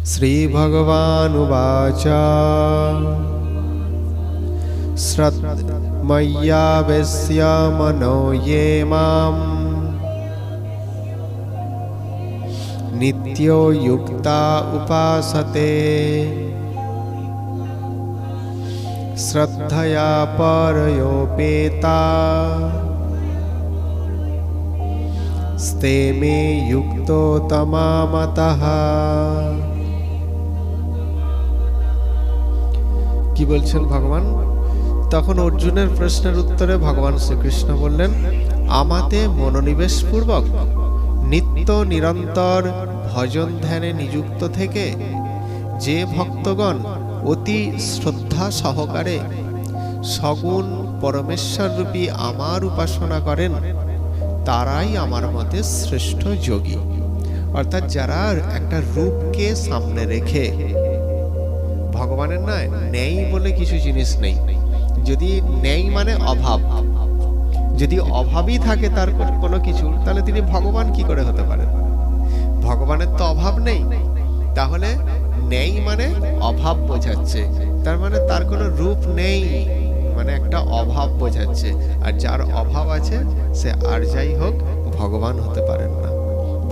श्रीभगवानुवाच श्रद्धमय्यावेश्य मनो ये माम् नित्यो युक्ता उपासते श्रद्धया परयोपेता स्ते मे युक्तो तमामतः। কি বলছেন ভগবান? তখন অর্জুনের প্রশ্নের উত্তরে ভগবান শ্রীকৃষ্ণ বললেন, আমাতে মনোনিবেশ পূর্বক নিত্য নিরন্তর ভজন ধ্যানে নিযুক্ত থেকে যে ভক্তগণ অতি শ্রদ্ধা সহকারে সগুণ পরমেশ্বর রূপী আমার উপাসনা করেন তারাই আমার মতে শ্রেষ্ঠ যোগী। অর্থাৎ যারা একটা রূপকে সামনে রেখে, ভগবানের নয় নেই বলে কিছু জিনিস নেই, যদি নেই মানে অভাব, যদি অভাবই থাকে তার কোনো কিছু, তাহলে তিনি ভগবান কি করে হতে পারেন? ভগবানের তো অভাব নেই, তাহলে নেই মানে অভাব বোঝাচ্ছে, তার মানে তার কোনো রূপ নেই মানে একটা অভাব বোঝাচ্ছে। আর যার অভাব আছে সে আর যাই হোক ভগবান হতে পারেন না।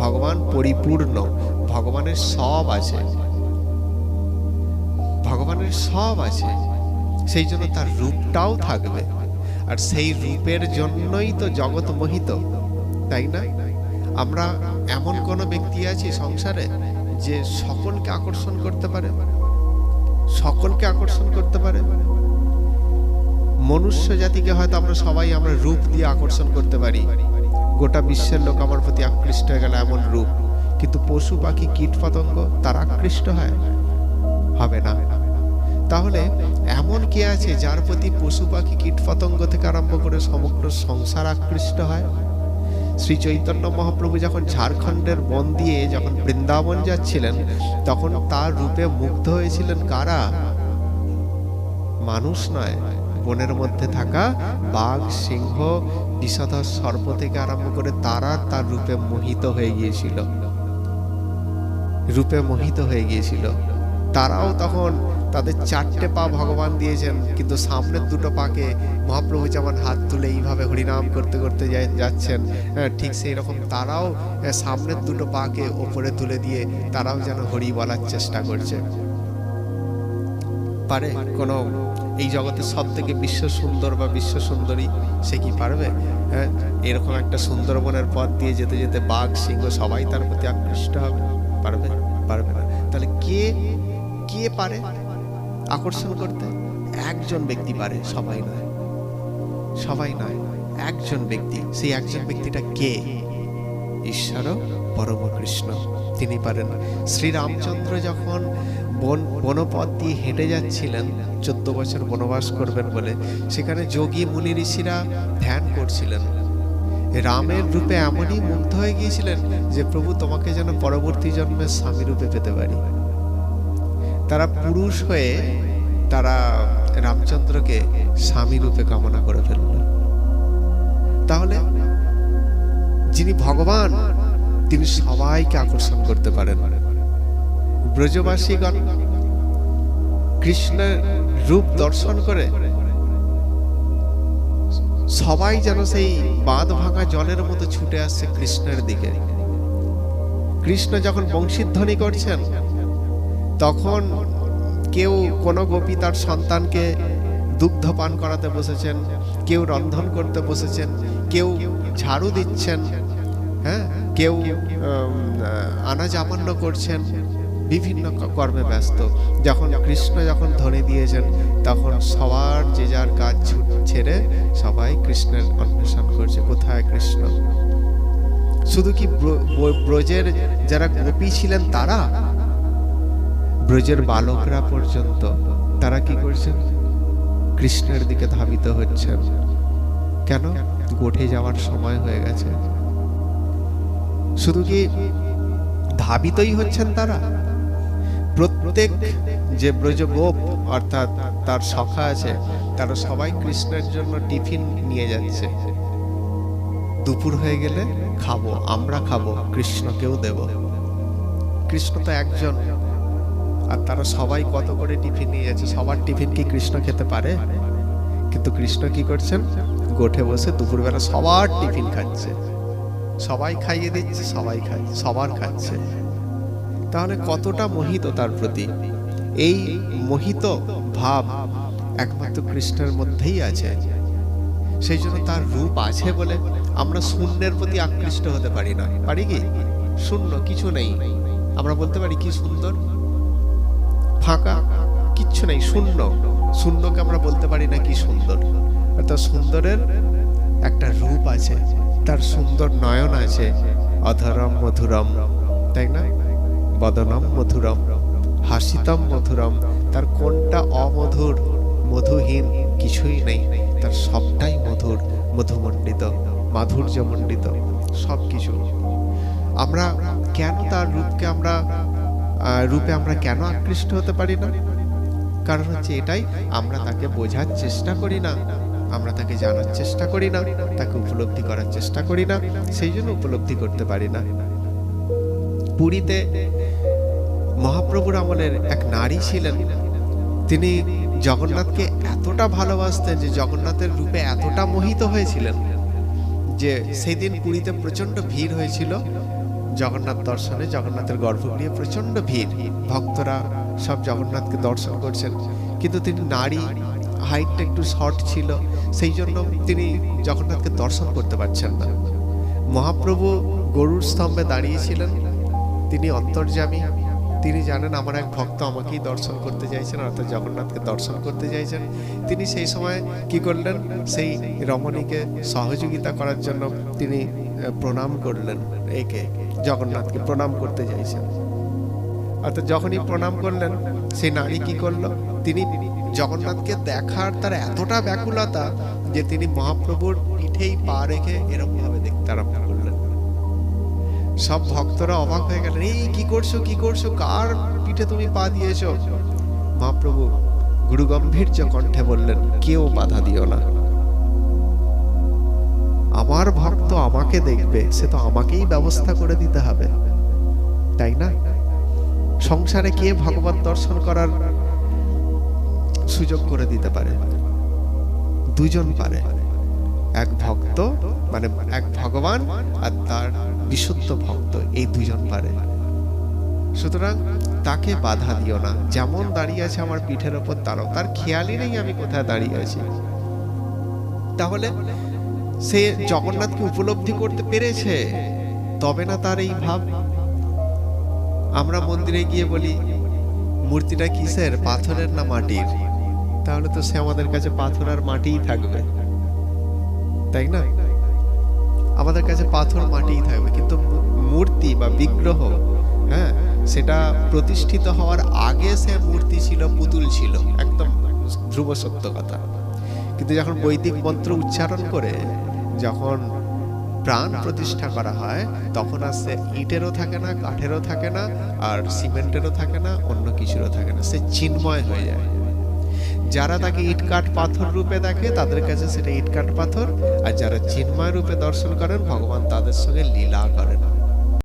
ভগবান পরিপূর্ণ, ভগবানের সব আছে, ভগবানের সব আছে, সেই জন্য তার রূপটাও থাকবে। আর সেই রূপের জন্যই তো জগৎ মোহিত, তাই না? আমরা এমন কোন ব্যক্তি আছি সংসারে যে সকলকে আকর্ষণ করতে পারে, সকলকে আকর্ষণ করতে পারে? মনুষ্য জাতিকে হয়তো আমরা সবাই আমরা রূপ দিয়ে আকর্ষণ করতে পারি, গোটা বিশ্বের লোক আমার প্রতি আকৃষ্ট হয়ে গেল এমন রূপ, কিন্তু পশু পাখি কীট পতঙ্গ তারা আকৃষ্ট হয়? হবে না। তাহলে এমন কে আছে যার প্রতি পশু পাখি কীট পতঙ্গ থেকে আরম্ভ করে সমগ্র সংসার আকৃষ্ট হয়? শ্রী চৈতন্য মহাপ্রভু যখন ঝাড়খণ্ডের বন দিয়ে যখন বৃন্দাবন যাচ্ছিলেন, তখন তার রূপে মুগ্ধ হয়েছিলেন কারা? মানুষ নয়, বনের মধ্যে থাকা বাঘ, সিংহ, বিষধর সর্প থেকে আরম্ভ করে তারা তার রূপে মোহিত হয়ে গিয়েছিল, রূপে মোহিত হয়ে গিয়েছিল। তারাও তখন তাদের চারটে পা ভগবান দিয়েছেন, কিন্তু সামনের দুটো পাকে মহাপ্রভু যেমন হাত তুলে এইভাবে হরিনাম করতে করতে যাচ্ছেন, ঠিক সেই রকম তারাও সামনের দুটো পাকে ওপরে তুলে দিয়ে তারাও যেন হরি বলার চেষ্টা করছে। পারে কোনো এই জগতের সব থেকে বিশ্ব সুন্দর বা বিশ্ব সুন্দরী সে কি পারবে? এরকম একটা সুন্দরবনের পথ দিয়ে যেতে যেতে বাঘ, সিংহ সবাই তার প্রতি আকৃষ্ট হবে? পারবে? পারবে না। তাহলে কে কে পারে আকর্ষণ করতে? একজন ব্যক্তি পারে, সবাই নয়, সবাই নয়, একজন ব্যক্তি। সেই একজন ব্যক্তিটা কে? ঈশ্বর পরম কৃষ্ণ, তিনি পারেন। শ্রীরামচন্দ্র যখন বনপথ দিয়ে হেঁটে যাচ্ছিলেন 14 বছর বনবাস করবেন বলে, সেখানে যোগী মুনি ঋষিরা ধ্যান করছিলেন। রামের রূপে এমনই মুগ্ধ হয়ে গিয়েছিলেন যে প্রভু তোমাকে যেন পরবর্তী জন্মে স্বামী রূপে পেতে পারি। তারা পুরুষ হয়ে তারা রামচন্দ্রকে স্বামী রূপে কামনা করে ফেলল। তাহলে যিনি ভগবান তিনি সবাইকে আকর্ষণ করতে পারেন। ব্রজবাসীগণ কৃষ্ণের রূপ দর্শন করে সবাই যেন সেই বাঁধ ভাঙা জলের মতো ছুটে আসছে কৃষ্ণের দিকে। কৃষ্ণ যখন বংশীধ্বনি করছেন, তখন কেউ কোনো গোপী তার সন্তানকে দুগ্ধ পান করাতে বসেছেন, কেউ রন্ধন করতে বসেছেন, কেউ ঝাড়ু দিচ্ছেন, কেউ আনাজ আমান্য করছেন, বিভিন্ন কর্মে ব্যস্ত। যখন কৃষ্ণ যখন ধ্বনি দিয়েছেন, তখন সবার যে যার কাজ ছেড়ে সবাই কৃষ্ণের অন্বেষণ করছে, কোথায় কৃষ্ণ। শুধু কি ব্রজের যারা গোপী ছিলেন তারা, ব্রজের বালকরা পর্যন্ত তারা কি করছেন? কৃষ্ণের দিকে ধাবিত হচ্ছেন। কেন? গোঠে যাওয়ার সময় হয়ে গেছে। শুধু কি ধাবিতই হচ্ছেন তারা? প্রত্যেক যে ব্রজগোপ অর্থাৎ তার সখা আছে, তারা সবাই কৃষ্ণের জন্য টিফিন নিয়ে যাচ্ছে। দুপুর হয়ে গেলে খাবো, আমরা খাবো, কৃষ্ণকেও দেব। কৃষ্ণ তো একজন, আর তারা সবাই কত করে টিফিন নিয়ে যাচ্ছে, সবার টিফিন কি কৃষ্ণ খেতে পারে? কিন্তু কৃষ্ণ কি করছেন, গোঠে বসে দুপুরবেলা সবার টিফিন খাচ্ছে, সবাই খাইয়ে দিচ্ছে, সবাই খাচ্ছে, সবার খাচ্ছে। তাহলে কতটা মোহিত তার প্রতি। এই মোহিত ভাব একমাত্র কৃষ্ণের মধ্যেই আছে। সেই জন্য তার রূপ আছে বলে আমরা শূন্যের প্রতি আকৃষ্ট হতে পারি না। পারি কি? শূন্য, কিছু নেই, আমরা বলতে পারি কি সুন্দর, ফাঁকা, কিচ্ছু নেই, শূন্য। শূন্যকে আমরা বলতে পারি না কি সুন্দর। অর্থাৎ সুন্দরের একটা রূপ আছে, তার সুন্দর নয়ন আছে, অধরম মধুরম, তাই না? বদনম মধুরম, হাসিতম মধুরম। তার কোনটা অমধুর, মধুহীন কিছুই নেই, তার সবটাই মধুর, মধুমণ্ডিত, মাধুর্যমণ্ডিত সবকিছু। আমরা কেন তার রূপে আমরা কেন আকৃষ্ট হতে পারি না? কারণ হচ্ছে এটাই, আমরা তাকে বোঝার চেষ্টা করি না, আমরা তাকে জানার চেষ্টা করি না, তাকে উপলব্ধি করার চেষ্টা করি না, সেই জন্য উপলব্ধি করতে পারি না। পুরীতে মহাপ্রভুর আমলের এক নারী ছিলেন, তিনি জগন্নাথকে এতটা ভালোবাসতেন যে জগন্নাথের রূপে এতটা মোহিত হয়েছিলেন যে সেই দিন পুরীতে প্রচন্ড ভিড় হয়েছিল জগন্নাথ দর্শনে। জগন্নাথের গর্ভগৃহে প্রচন্ড ভিড়, ভক্তরা সব জগন্নাথকে দর্শন করছেন, কিন্তু তিনি নারী, হাইটটা একটু শর্ট ছিল, সেই জন্য তিনি জগন্নাথকে দর্শন করতে পারছেন না। মহাপ্রভু গরুর স্তম্ভে দাঁড়িয়েছিলেন, তিনি অন্তর্যামী, তিনি জানেন আমার এক ভক্ত আমাকেই দর্শন করতে চাইছেন, অর্থাৎ জগন্নাথকে দর্শন করতে চাইছেন। তিনি সেই সময় কি করলেন, সেই রমণীকে সহযোগিতা করার জন্য তিনি প্রণাম করলেন, একে জগন্নাথকে প্রণাম করতে চাইছেন। অর্থাৎ যখনই প্রণাম করলেন, সেই নারী কি করলো, তিনি জগন্নাথকে দেখার তার এতটা ব্যাকুলতা যে তিনি মহাপ্রভুর পিঠেই পা রেখে এরকম ভাবে দেখতে আরম্ভ করলেন। সব ভক্তরা অবাক হয়ে গেলেন, এই কি করছো, কি করছো, কার পিঠে তুমি পা দিয়েছো? মহাপ্রভু গুরুগম্ভীর্য কণ্ঠে বললেন, কেউ বাধা দিও না, আমার ভক্ত আমাকে দেখবে, সে তো আমাকেই ব্যবস্থা করে দিতে হবে, তাই না? সংসারে কে ভগবত দর্শন করার সুযোগ করে দিতে পারে? দুজন পারে, এক ভক্ত মানে এক ভগবান আর তার বিশুদ্ধ ভক্ত, এই দুজন পারে। সুতরাং তাকে বাধা দিও না, যেমন দাঁড়িয়ে আছে আমার পিঠের ওপর, তার খেয়ালই নেই আমি কোথায় দাঁড়িয়ে আছি। তাহলে সে জগন্নাথকে উপলব্ধি করতে পেরেছে, তবে না তার এই ভাব। আমরা মন্দিরে গিয়ে বলি মূর্তিটা কিসের, পাথরের না মাটির? তাহলে তো সে আমাদের কাছে পাথর আর মাটিই থাকবে, তাই না? আমাদের কাছে পাথর মাটিই থাকবে, কিন্তু মূর্তি বা বিগ্রহ, হ্যাঁ, সেটা প্রতিষ্ঠিত হওয়ার আগে সে মূর্তি ছিল, পুতুল ছিল, একদম ধ্রুব সত্য কথা। কিন্তু যখন বৈদিক মন্ত্র উচ্চারণ করে যখন প্রাণ প্রতিষ্ঠা করা হয়, তখন আর সে ইটেরও থাকে না, কাঠেরও থাকে না, আর সিমেন্টেরও থাকে না, অন্য কিছুরও থাকে না, সে চিন্ময় হয়ে যায়। যারা তাকে ইটকাঠ পাথর রূপে দেখে তাদের কাছে সেটা ইটকাঠ পাথর, আর যারা চিন্ময় রূপে দর্শন করেন ভগবান তাদের সঙ্গে লীলা করেন।